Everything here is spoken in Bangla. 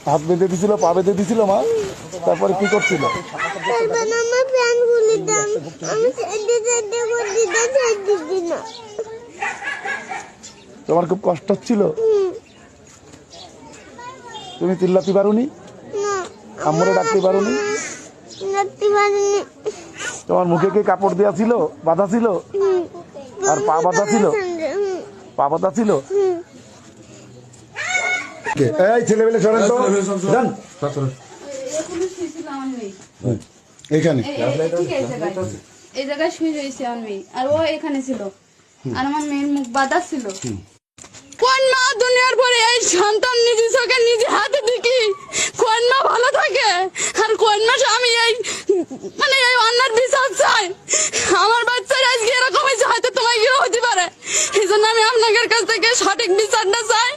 হাত বেঁধে দিছিল, পা বেঁধে দিছিল মা, তারপরে কি করছিল? তোমার খুব কষ্ট হচ্ছিল? তুমি চিল্লাতে পারোনি? আম্মুরে ডাকতে পারোনি? তোমার মুখে কি কাপড় দেওয়া ছিল, বাঁধা ছিল? আর পা বাঁধা ছিল? পা বাঁধা ছিল? এই ছেলেবেলে সরেন তো, যান এইখানে, এই জায়গায় শুয়ে রয়েছে আমার মেয়ে, আর ও এখানে ছিল, আর আমার মেয়ের মুখ বাঁধা ছিল। কোন মা দুনিয়ার পরে এই সন্তান নিজে চোখে নিজে হাতে দেখি, কোন মা ভালো থাকে, আর কোন মা আমি এই মানে এই অন্যার বিচার চাই। আমার বাচ্চার আজকে এরকম হয়েছে, হয়তো তোমার গিয়ে হতে পারে, এই জন্য আমি আপনাদের কাছ থেকে সঠিক বিচারটা চাই।